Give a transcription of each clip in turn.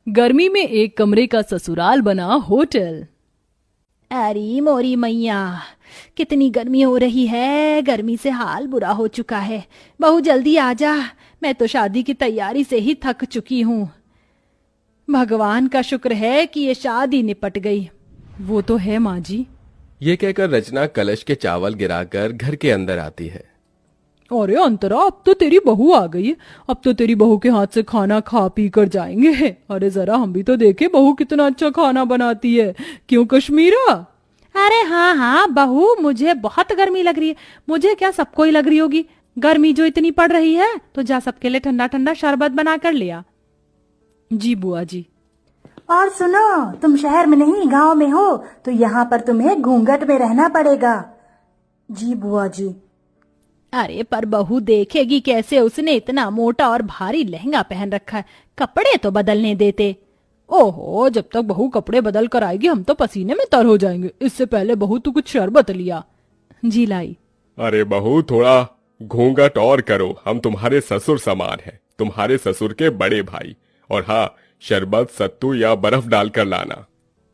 गर्मी में एक कमरे का ससुराल बना होटल। अरे मोरी मैया, कितनी गर्मी हो रही है। गर्मी से हाल बुरा हो चुका है। बहू जल्दी आ जा, मैं तो शादी की तैयारी से ही थक चुकी हूँ। भगवान का शुक्र है कि ये शादी निपट गई। वो तो है माँ जी। ये कहकर रचना कलश के चावल गिराकर घर के अंदर आती है। अरे अंतरा, अब तो तेरी बहू आ गई है। अब तो तेरी बहू के हाथ से खाना खा पी कर जाएंगे। अरे जरा हम भी तो देखे बहू कितना अच्छा खाना बनाती है। क्यों कश्मीरा? अरे हाँ हाँ बहू, मुझे बहुत गर्मी लग रही है। मुझे क्या, सबको ही लग रही होगी। गर्मी जो इतनी पड़ रही है तो जा सबके लिए ठंडा ठंडा शरबत बना कर लिया। जी बुआ जी। और सुनो, तुम शहर में नहीं गांव में हो तो यहाँ पर तुम्हें घूंघट में रहना पड़ेगा। जी बुआ जी। अरे पर बहू देखेगी कैसे? उसने इतना मोटा और भारी लहंगा पहन रखा है, कपड़े तो बदलने देते। ओहो, जब तक बहू कपड़े बदल कर आएगी हम तो पसीने में तर हो जाएंगे। इससे पहले बहू तू कुछ शरबत लिया। जी लाई। अरे बहू, थोड़ा घूंघट और करो, हम तुम्हारे ससुर समान हैं, तुम्हारे ससुर के बड़े भाई। और हाँ, शरबत सत्तू या बर्फ डालकर लाना।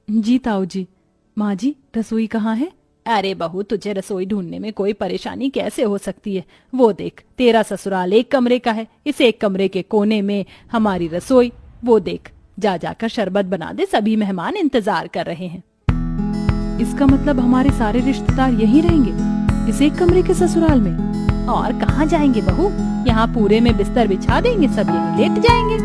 जी ताऊ जी। माँ जी, रसोई कहाँ है? अरे बहू, तुझे रसोई ढूंढने में कोई परेशानी कैसे हो सकती है? वो देख, तेरा ससुराल एक कमरे का है, इस एक कमरे के कोने में हमारी रसोई। वो देख, जा जाकर शरबत बना दे, सभी मेहमान इंतजार कर रहे हैं। इसका मतलब हमारे सारे रिश्तेदार यहीं रहेंगे, इस एक कमरे के ससुराल में? और कहाँ जाएंगे बहू? यहाँ पूरे में बिस्तर बिछा देंगे, सब यहीं लेट जाएंगे।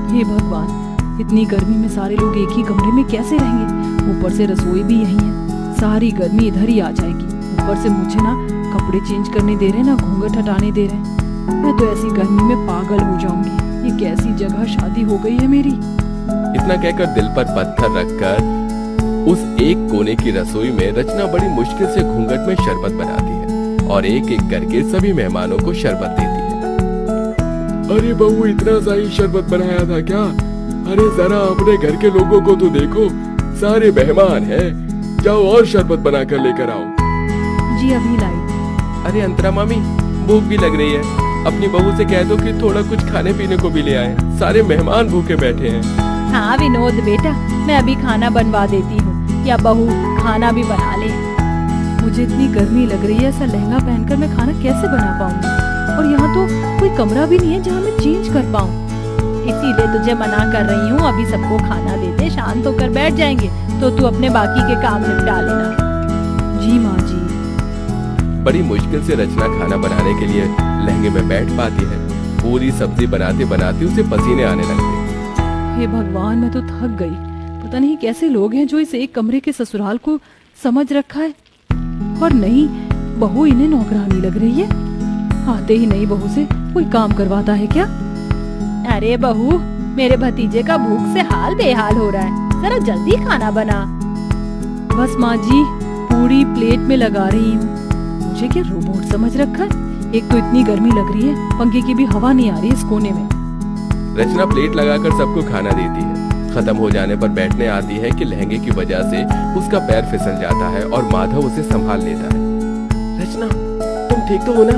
हे भगवान, इतनी गर्मी में सारे लोग एक ही कमरे में कैसे रहेंगे? ऊपर से रसोई भी यहीं है, सारी गर्मी इधर ही आ जाएगी। ऊपर से मुझे ना कपड़े चेंज करने दे रहे, ना घूंघट हटाने दे रहे। मैं तो ऐसी गर्मी में पागल हो जाऊंगी। ये कैसी जगह शादी हो गई है मेरी। इतना कहकर दिल पर पत्थर रखकर उस एक कोने की रसोई में रचना बड़ी मुश्किल से घूंघट में शरबत बनाती है और एक एक करके सभी मेहमानों को शरबत देती है। अरे बहू, इतना सा ही शरबत बनाया था क्या? अरे जरा अपने घर के लोगों को तो देखो, सारे मेहमान हैं। जाओ और शरबत बनाकर लेकर आओ। जी अभी लाई। अरे अंतरा मामी, भूख भी लग रही है, अपनी बहू से कह दो कि थोड़ा कुछ खाने पीने को भी ले आए, सारे मेहमान भूखे बैठे हैं। हाँ विनोद बेटा, मैं अभी खाना बनवा देती हूँ, या बहू खाना भी बना ले। मुझे इतनी गर्मी लग रही है, ऐसा लहंगा पहनकर मैं खाना कैसे बना पाऊंगी? और यहाँ तो कोई कमरा भी नहीं है जहाँ मैं चेंज कर पाऊँ। इसीलिए तुझे मना कर रही हूँ, अभी सबको खाना दे दे, शांत होकर बैठ जाएंगे तो तू अपने बाकी के काम निपटा लेना। जी माँ जी। बड़ी मुश्किल से रचना खाना बनाने के लिए लहंगे में बैठ पाती है। पूरी सब्जी बनाते बनाते उसे पसीने आने लगते। हे भगवान, मैं तो थक गई। पता नहीं कैसे लोग हैं जो इस एक कमरे के ससुराल को समझ रखा है। और नहीं, बहू इन्हें नौकरानी लग रही है। आते ही नई बहू से कोई काम करवाता है क्या? अरे बहू, मेरे भतीजे का भूख से हाल बेहाल हो रहा है, जरा जल्दी खाना बना। बस माँ जी, पूरी प्लेट में लगा रही हूँ। मुझे क्या रोबोट समझ रखा है? एक तो इतनी गर्मी लग रही है, पंखे की भी हवा नहीं आ रही इस कोने में। रचना प्लेट लगाकर सबको खाना देती है। खत्म हो जाने पर बैठने आती है कि लहंगे की वजह से उसका पैर फिसल जाता है और माधव उसे संभाल लेता है। रचना, तुम ठीक तो हो ना?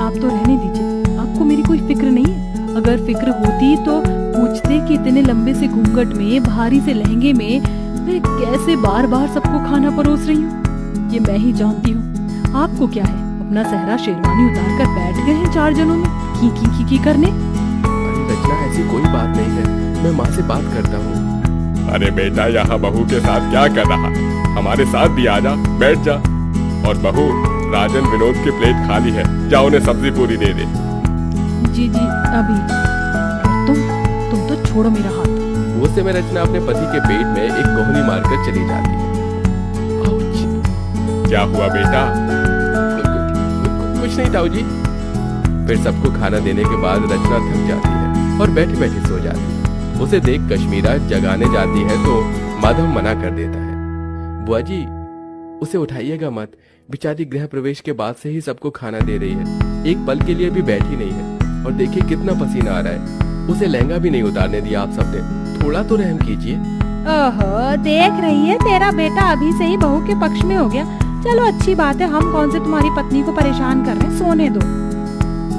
आप तो रहने दीजिए, आपको मेरी कोई फिक्र नहीं है। अगर फिक्र होती तो पूछते कि इतने लंबे से घूंघट में, भारी से लहंगे में मैं कैसे बार बार सबको खाना परोस रही हूँ। ये मैं ही जानती हूँ। आपको क्या है, अपना सहरा शेरवानी उतार कर बैठ गए हैं चार जनों में की करने। अरे रचना, ऐसी कोई बात नहीं है, मैं माँ से बात करता हूँ। अरे बेटा, यहाँ बहू के साथ क्या कर रहा है? हमारे साथ भी आ जा, बैठ जा। और बहू, राजन विनोद की प्लेट खाली है, जा उन्हें सब्जी पूरी दे दे। जी जी अभी। तुम तो छोड़ो मेरा हाथ। वो समय रचना अपने पति के पेट में एक कोहनी मारकर चली जाती है। क्या हुआ बेटा? कुछ नहीं ताऊ जी। फिर सबको खाना देने के बाद रचना थक जाती है और बैठी बैठी सो जाती है। उसे देख कश्मीरा जगाने जाती है तो माधव मना कर देता है। बुआ जी, उसे उठाइएगा मत, बेचारी गृह प्रवेश के बाद से ही सबको खाना दे रही है, एक पल के लिए भी बैठी नहीं है। और देखिए कितना पसीना आ रहा है, उसे लहंगा भी नहीं उतारने दिया आप सबने, थोड़ा तो रहम कीजिए। ओहो, देख रही है, तेरा बेटा अभी से ही बहू के पक्ष में हो गया। चलो अच्छी बात है, हम कौन से तुम्हारी पत्नी को परेशान कर रहे हैं, सोने दो।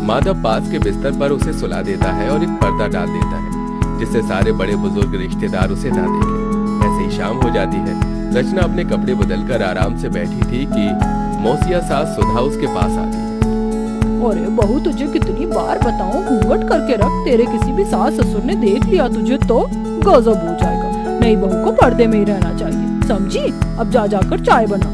माधव पास के बिस्तर पर उसे सुला देता है और एक पर्दा डाल देता है। जिससे सारे बड़े बुजुर्ग रिश्तेदार उसे ना देखें। ऐसे ही शाम हो जाती है। रचना अपने कपड़े बदलकर आराम से बैठी थी कि मौसिया सास सुधा उसके पास आती है। अरे बहू, तुझे कितनी बार बताऊं, घूंघट करके रख। तेरे किसी भी सास ससुर ने देख लिया तुझे तो गजब हो जाएगा। नई बहू को पर्दे में ही रहना चाहिए, समझी? अब जा जाकर चाय बना।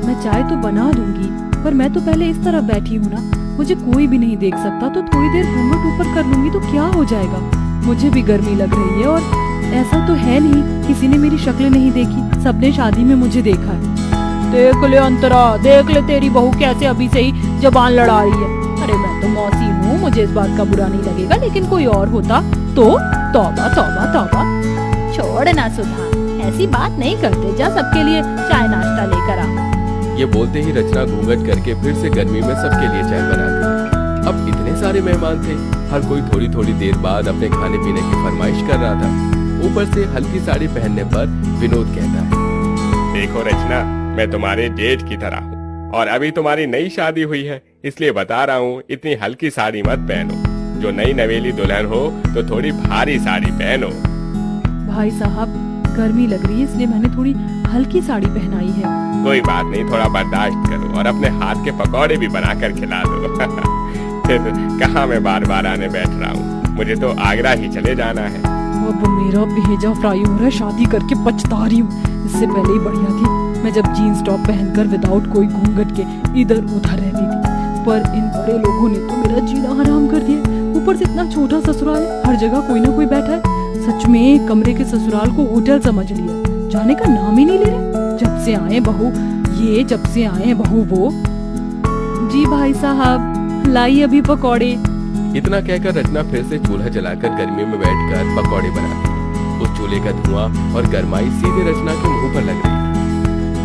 मैं चाय तो बना दूंगी, पर मैं तो पहले इस तरफ बैठी हूँ ना, मुझे कोई भी नहीं देख सकता, तो थोड़ी देर घूंघट ऊपर कर लूंगी तो क्या हो जाएगा। मुझे भी गर्मी लग रही है, और ऐसा तो है नहीं किसी ने मेरी शक्ल नहीं देखी, सबने शादी में मुझे देखा है। देख ले अंतरा, देख ले तेरी बहू कैसे अभी से ही जबान लड़ा रही है। अरे मैं तो मौसी हूँ, मुझे इस बात का बुरा नहीं लगेगा, लेकिन कोई और होता तो तौबा तौबा तौबा। छोड़ ना सुधा, ऐसी बात नहीं करते, जा सबके लिए चाय नाश्ता लेकर आ। ये बोलते ही रचना घूंघट करके फिर से गर्मी में सबके लिए चाय बनाती है। अब इतने सारे मेहमान थे, हर कोई थोड़ी थोड़ी देर बाद अपने खाने पीने की फरमाइश कर रहा था। ऊपर से हल्की साड़ी पहनने पर विनोद कहता है, देखो रचना, मैं तुम्हारे जेठ की तरह हूँ और अभी तुम्हारी नई शादी हुई है, इसलिए बता रहा हूँ इतनी हल्की साड़ी मत पहनो। जो नई नवेली दुल्हन हो तो थोड़ी भारी साड़ी पहनो। भाई साहब, गर्मी लग रही है इसलिए मैंने थोड़ी हल्की साड़ी पहनाई है। कोई बात नहीं, थोड़ा बर्दाश्त करो और अपने हाथ के पकौड़े भी बनाकर खिला दो। फिर कहाँ मैं बार बार आने बैठ रहा हूँ, मुझे तो आगरा ही चले जाना है। अब मेरा भेजा फ्राई हो रहा है, शादी करके पछता रही हूँ। इससे पहले ही बढ़िया थी मैं जब जीन्स टॉप पहनकर विदाउट कोई घूंघट के इधर उधर रहती थी, पर इन बड़े लोगों ने तो मेरा जीना हराम कर दिया। ऊपर से इतना छोटा ससुराल है, हर जगह कोई ना कोई बैठा है। सच में कमरे के ससुराल को होटल समझ लिया, जाने का नाम ही नहीं ले रहे। जब से आए बहू ये, जब से आए बहू वो। जी भाई साहब, लाई अभी पकौड़े। इतना कहकर रचना फिर से चूल्हा जलाकर गर्मी में बैठकर पकौड़े बनाती है। उस चूल्हे का धुआं और गर्माई सीधे रचना के मुंह पर लग रही है।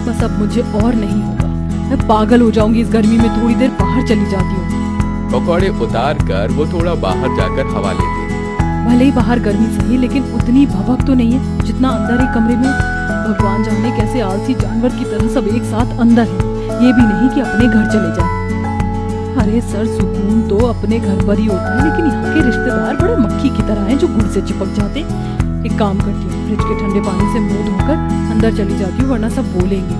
बस अब मुझे और नहीं होगा, मैं पागल हो जाऊंगी इस गर्मी में। थोड़ी देर बाहर चली जाती हूँ। पकौड़े उतार कर वो थोड़ा बाहर जाकर हवा लेते हैं। भले ही बाहर गर्मी सही, लेकिन उतनी भभक तो नहीं है जितना अंदर एक कमरे में। भगवान जाने कैसे आलसी जानवर की तरह सब एक साथ अंदर है, ये भी नहीं कि अपने घर चले जाए। अरे सर, सुकून तो अपने घर पर ही होता है, लेकिन यहाँ के रिश्तेदार बड़े मक्खी की तरह हैं जो गुड़ से चिपक जाते। एक काम करती हूँ, फ्रिज के ठंडे पानी से मुंह धोकर अंदर चली जाती हूँ, वरना सब बोलेंगे।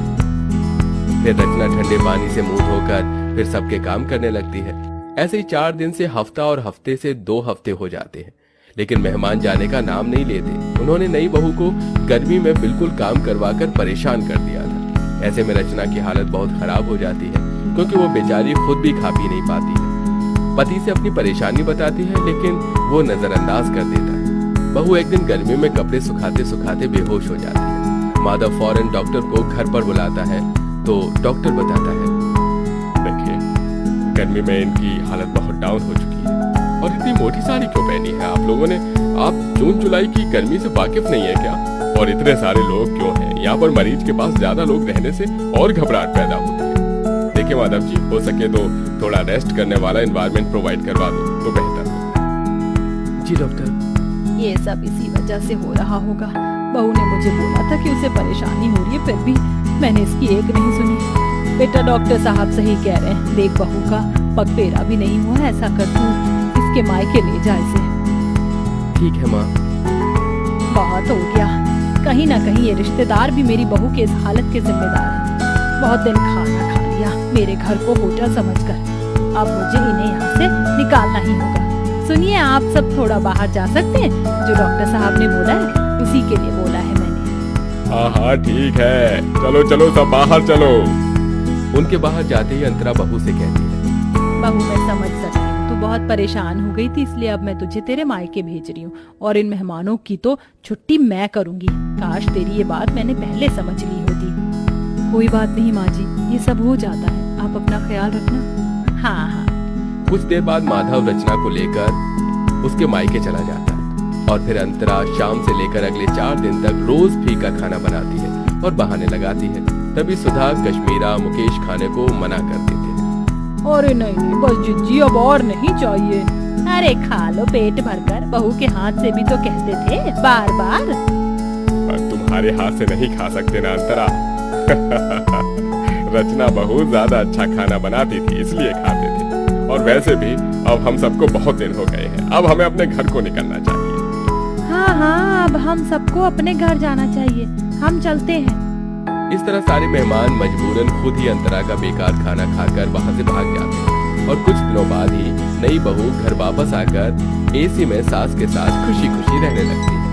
फिर रचना ठंडे पानी से मुंह धोकर फिर सबके काम करने लगती है। ऐसे ही 4 दिन से हफ्ता और हफ्ते से 2 हफ्ते हो जाते हैं, लेकिन मेहमान जाने का नाम नहीं लेते। उन्होंने नई बहू को गर्मी में बिल्कुल काम करवाकर परेशान कर दिया था। ऐसे में रचना की हालत बहुत खराब हो जाती है, क्योंकि वो बेचारी खुद भी खा पी नहीं पाती है। पति से अपनी परेशानी बताती है, लेकिन वो नजरअंदाज कर देता है। बहू एक दिन गर्मी में कपड़े सुखाते सुखाते बेहोश हो जाती है। माधव फौरन डॉक्टर को घर पर बुलाता है, तो डॉक्टर बताता है, देखिए, गर्मी में इनकी हालत बहुत डाउन हो चुकी है। और इतनी मोटी साड़ी क्यों पहनी है आप लोगों ने? आप जून जुलाई की गर्मी से वाकिफ नहीं है क्या? और इतने सारे लोग क्यों हैं? यहाँ पर मरीज के पास ज्यादा लोग रहने से और घबराहट पैदा होती है। देखिए माधव जी, हो सके तो थोड़ा रेस्ट करने वाला एनवायरनमेंट प्रोवाइड करवा दो तो बेहतर होगा। जी डॉक्टर। ये सब इसी वजह से हो रहा होगा। बहू ने मुझे बोला था कि उसे परेशानी हो रही है, फिर भी मैंने इसकी एक नहीं सुनी। बेटा, डॉक्टर साहब सही कह रहे हैं। देख, बहू का पगपेरा भी नहीं हुआ, ऐसा कर तू इसके मायके ले जा इसे। ठीक है माँ। बहुत हो गया, कहीं ना कहीं ये रिश्तेदार भी मेरी बहू के इस हालत के जिम्मेदार हैं। बहुत दिन खाना खा लिया मेरे घर को होटल समझकर, अब मुझे इन्हें यहाँ से निकालना ही होगा। सुनिए, आप सब थोड़ा बाहर जा सकते हैं? जो डॉक्टर साहब ने बोला है उसी के लिए बोला है मैंने। हाँ हाँ ठीक है, चलो चलो सब बाहर चलो। उनके बाहर जाते ही अंतरा बहू से कहती है, बहू मैं समझ सकती हूँ, तू बहुत परेशान हो गई थी, इसलिए अब मैं तुझे तेरे मायके भेज रही हूँ और इन मेहमानों की तो छुट्टी मैं करूँगी। काश तेरी ये बात मैंने पहले समझ ली होती। कोई बात नहीं माँ जी, ये सब हो जाता है, आप अपना ख्याल रखना। हाँ हाँ। कुछ देर बाद माधव रचना को लेकर उसके मायके चला जाता है और फिर अंतरा शाम से लेकर अगले 4 दिन तक रोज फीका खाना बनाती है और बहाने लगाती है। तभी सुधा, कश्मीरा, मुकेश खाने को मना कर देते हैं। अरे नहीं नहीं, बस जिज्जी अब और नहीं चाहिए। अरे खा लो पेट भरकर, बहू के हाथ से भी तो कहते थे बार बार। पर तुम्हारे हाथ से नहीं खा सकते ना अंतरा। रचना बहुत ज्यादा अच्छा खाना बनाती थी इसलिए खाते थे, और वैसे भी अब हम सबको बहुत दिन हो गए हैं, अब हमें अपने घर को निकलना चाहिए। अब हम सबको अपने घर जाना चाहिए, हम चलते हैं। इस तरह सारे मेहमान मजबूरन खुद ही अंतरा का बेकार खाना खाकर वहां से भाग जाते हैं और कुछ दिनों बाद ही नई बहू घर वापस आकर एसी में सास के साथ खुशी खुशी रहने लगती है।